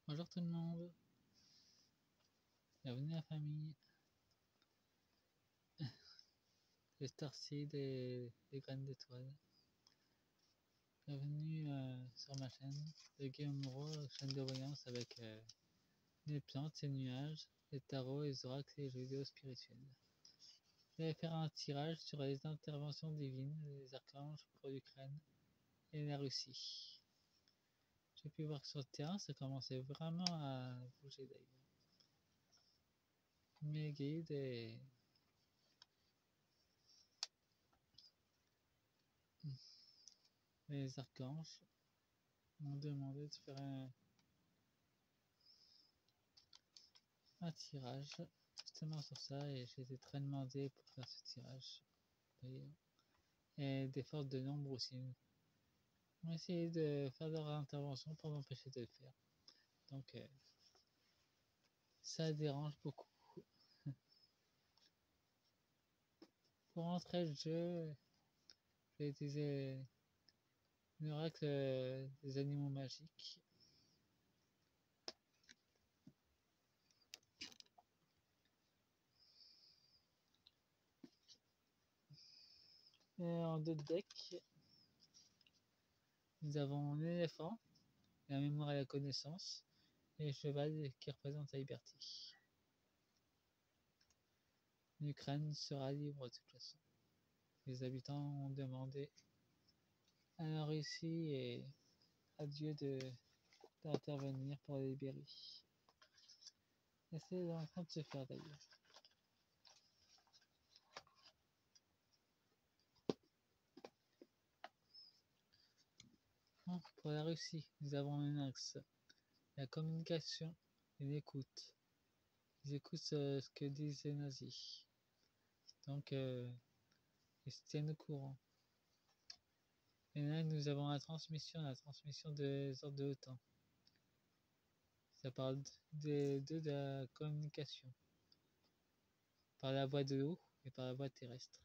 Bonjour tout le monde, bienvenue à la famille. Les Starseed et les graines d'étoiles. Bienvenue sur ma chaîne de Guillaume Moreau, chaîne de voyance avec les plantes, les nuages, les tarots, les oracles et les jeux vidéo spirituels. Je vais faire un tirage sur les interventions divines des archanges pour l'Ukraine et la Russie. J'ai pu voir que sur le terrain, ça commençait vraiment à bouger d'ailleurs. Mes guides et les archanges m'ont demandé de faire un tirage justement sur ça et j'ai été très demandé pour faire ce tirage d'ailleurs. Et des forces de nombre aussi ont essayé de faire leur intervention pour m'empêcher de le faire. Donc ça dérange beaucoup. Pour entrer le jeu, j'ai utilisé l'oracle des animaux magiques. Et en deux decks, nous avons l'éléphant, la mémoire et la connaissance, et le cheval qui représente la liberté. L'Ukraine sera libre de toute façon. Les habitants ont demandé à la Russie et à Dieu d'intervenir pour les libérer. Et c'est en train de se faire d'ailleurs. Bon, pour la Russie, nous avons un axe, la communication et l'écoute. Ils écoutent ce que disent les nazis. Donc, ils se tiennent au courant. Et là, nous avons la transmission des ordres de l'OTAN. Ça parle de la communication par la voie de l'eau et par la voie terrestre.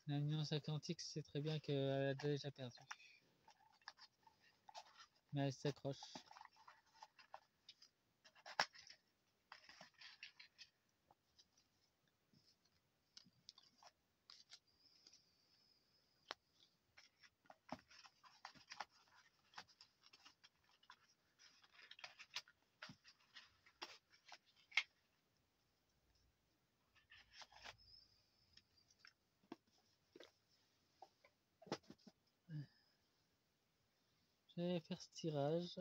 L'Alliance Atlantique sait très bien qu'elle a déjà perdu. Mais elle s'accroche. Je vais faire ce tirage.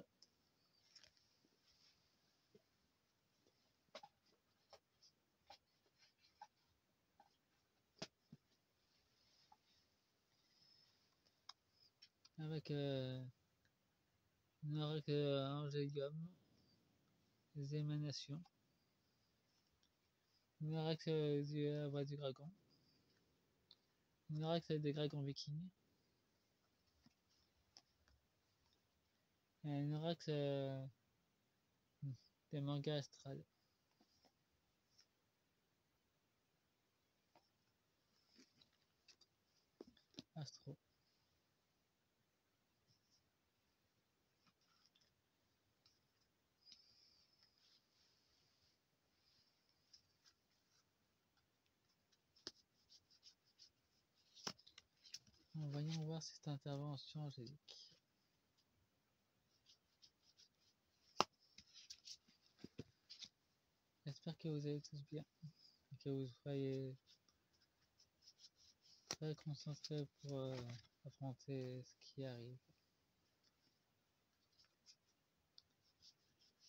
Avec un oracle Angelium, les émanations, un oracle de la voix du dragon, un oracle des dragons vikings, et un oracle des mangas astral. Astro. Voyons voir cette intervention angélique. J'espère que vous allez tous bien et que vous soyez très concentrés pour affronter ce qui arrive.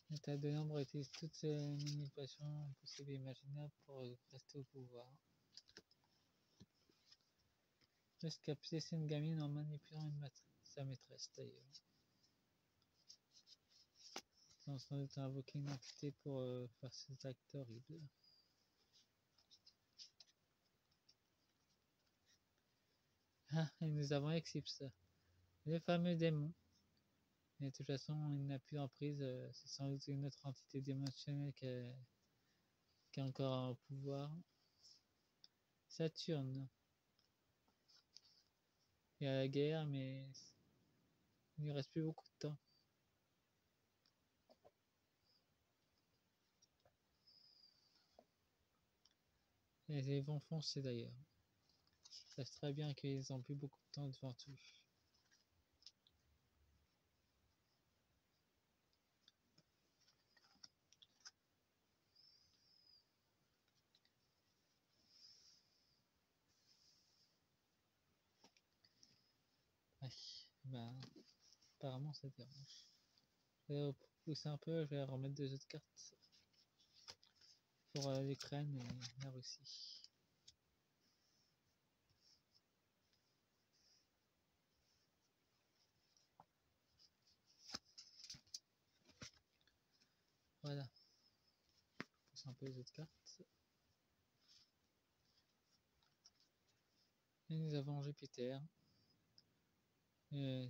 L'état de l'ombre utilise toutes ces manipulations possibles et imaginables pour rester au pouvoir. Jusqu'à piécer une gamine en manipulant sa maîtresse d'ailleurs. Ils ont sans doute invoqué une entité pour faire ces actes horribles. Ah, et nous avons Eclipse, le fameux démon. Mais de toute façon, il n'a plus d'emprise, c'est sans doute une autre entité dimensionnelle qui a encore un pouvoir. Saturne. et à la guerre, mais il ne reste plus beaucoup de temps. Et ils vont foncer d'ailleurs. Ils savent très bien qu'ils n'ont plus beaucoup de temps devant eux. Ouais, ben, apparemment ça dérange. Je vais pousser un peu, je vais remettre 2 autres cartes pour l'Ukraine et la Russie. Voilà, je pousse un peu les autres cartes. Et nous avons Jupiter, le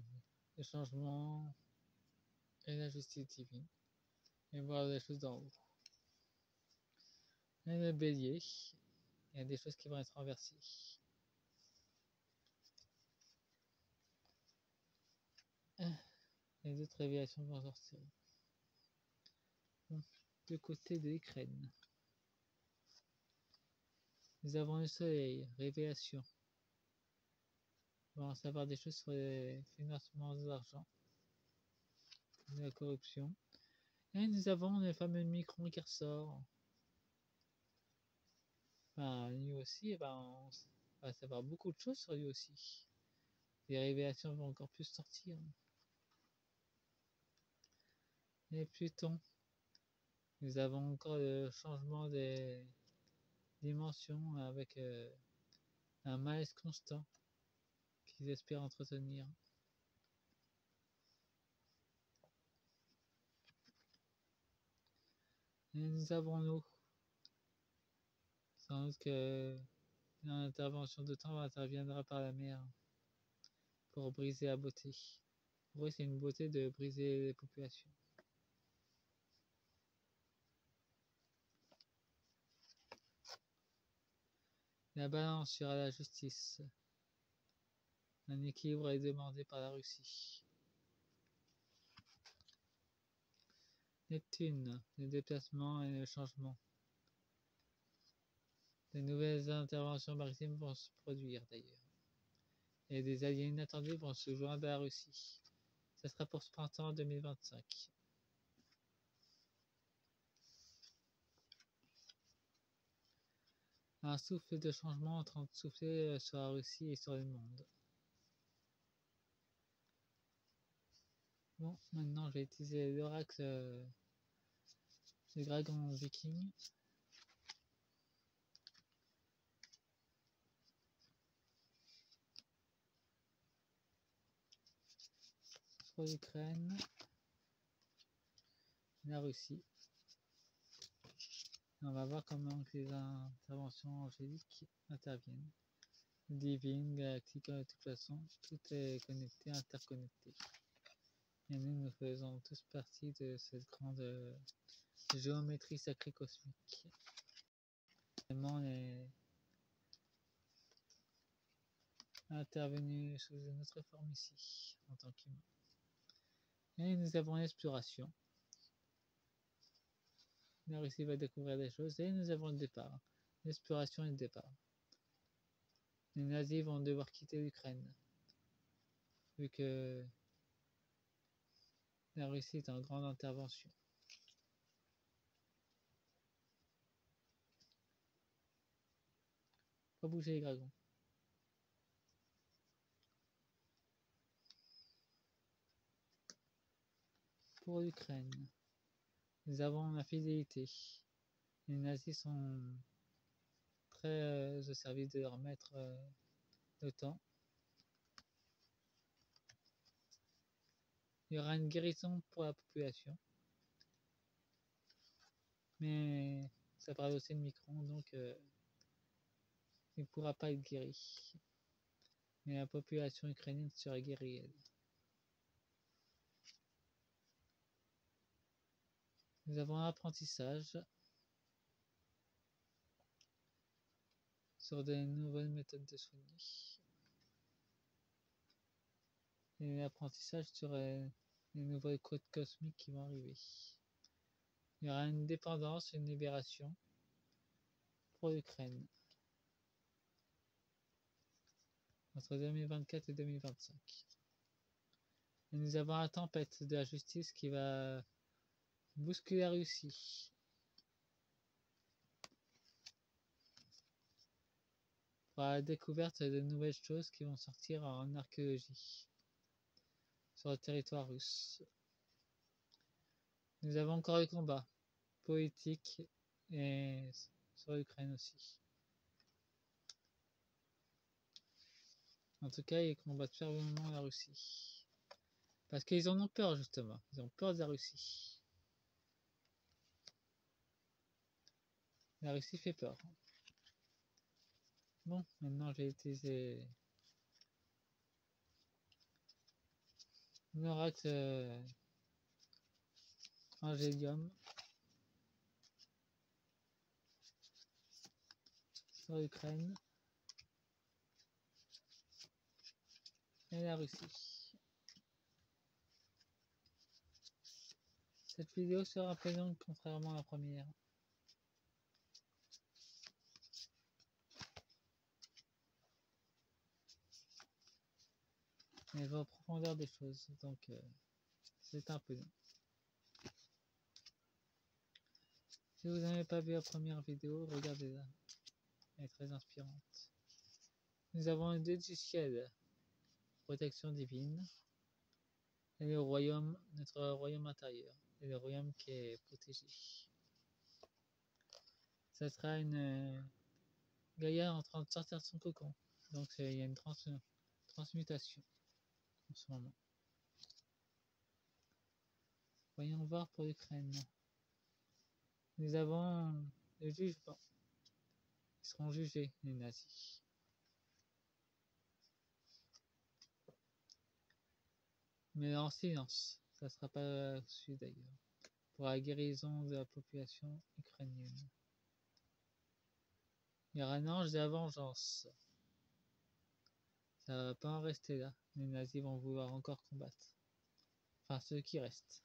changement et la justice divine. Et voir les choses d'en haut. Et le bélier, il y a des choses qui vont être renversées. Les autres révélations vont sortir. Du côté de l'Ukraine, nous avons le soleil, révélation. On va en savoir des choses sur les financements de l'argent, de la corruption. Et nous avons le fameux Micron qui ressort. Ben, lui aussi, ben, on va savoir beaucoup de choses sur lui aussi. Les révélations vont encore plus sortir. Et Pluton, nous avons encore le changement des dimensions avec un malaise constant qu'ils espèrent entretenir. Et nous avons l'eau. Sans doute que l'intervention de temps interviendra par la mer pour briser la beauté. Pour eux, c'est une beauté de briser les populations. La balance sera la justice. Un équilibre est demandé par la Russie. Neptune, le déplacement et le changement. De nouvelles interventions maritimes vont se produire d'ailleurs. Et des alliés inattendus vont se joindre à la Russie. Ce sera pour ce printemps 2025. Un souffle de changement en train de souffler sur la Russie et sur le monde. Bon, maintenant je vais utiliser l'oracle du dragon viking. Pour l'Ukraine, la Russie. On va voir comment les interventions angéliques interviennent. Divine, galactique, de toute façon, tout est connecté, interconnecté. Et nous faisons tous partie de cette grande géométrie sacrée cosmique. On est intervenu sous une autre forme ici, en tant qu'humain. Et nous avons l'exploration. La Russie va découvrir des choses et nous avons le départ. L'exploration et le départ. Les nazis vont devoir quitter l'Ukraine, vu que la Russie est en grande intervention. Pas bouger les dragons. Pour l'Ukraine, nous avons la fidélité. Les nazis sont très au service de leur maître l'OTAN. Il y aura une guérison pour la population. Mais ça parle aussi de Micron, donc il ne pourra pas être guéri. Mais la population ukrainienne sera guérie, elle. Nous avons un apprentissage sur de nouvelles méthodes de soigner. et l'apprentissage sur les nouveaux codes cosmiques qui vont arriver. Il y aura une dépendance, une libération pour l'Ukraine entre 2024 et 2025. Et nous avons la tempête de la justice qui va bousculer la Russie. Pour la découverte de nouvelles choses qui vont sortir en archéologie sur le territoire russe. Nous avons encore les combats politiques et sur l'Ukraine aussi. En tout cas, ils combattent fermement la Russie. Parce qu'ils en ont peur, justement. Ils ont peur de la Russie. La Russie fait peur. Bon, maintenant j'ai utilisé l'oracle Angelium sur l'Ukraine et la Russie. Cette vidéo sera peu longue contrairement à la première. Mais elle va en profondeur des choses, donc c'est un peu long. Si vous n'avez pas vu la première vidéo, regardez-la. Elle est très inspirante. Nous avons le Dieu du ciel, protection divine, et le royaume, notre royaume intérieur, et le royaume qui est protégé. Ça sera une Gaïa en train de sortir de son cocon, donc il y a une transmutation en ce moment. Voyons voir pour l'Ukraine. Nous avons le jugement. Ils seront jugés, les nazis. Mais en silence, ça ne sera pas su d'ailleurs, pour la guérison de la population ukrainienne. Il y aura un ange de la vengeance. Ça ne va pas en rester là. Les nazis vont vouloir encore combattre. Enfin, ceux qui restent.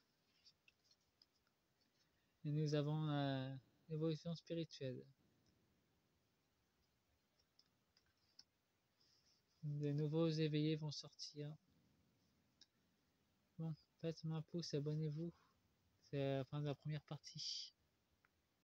Et nous avons l'évolution spirituelle. Des nouveaux éveillés vont sortir. Bon, faites-moi un pouce, abonnez-vous. C'est la fin de la première partie.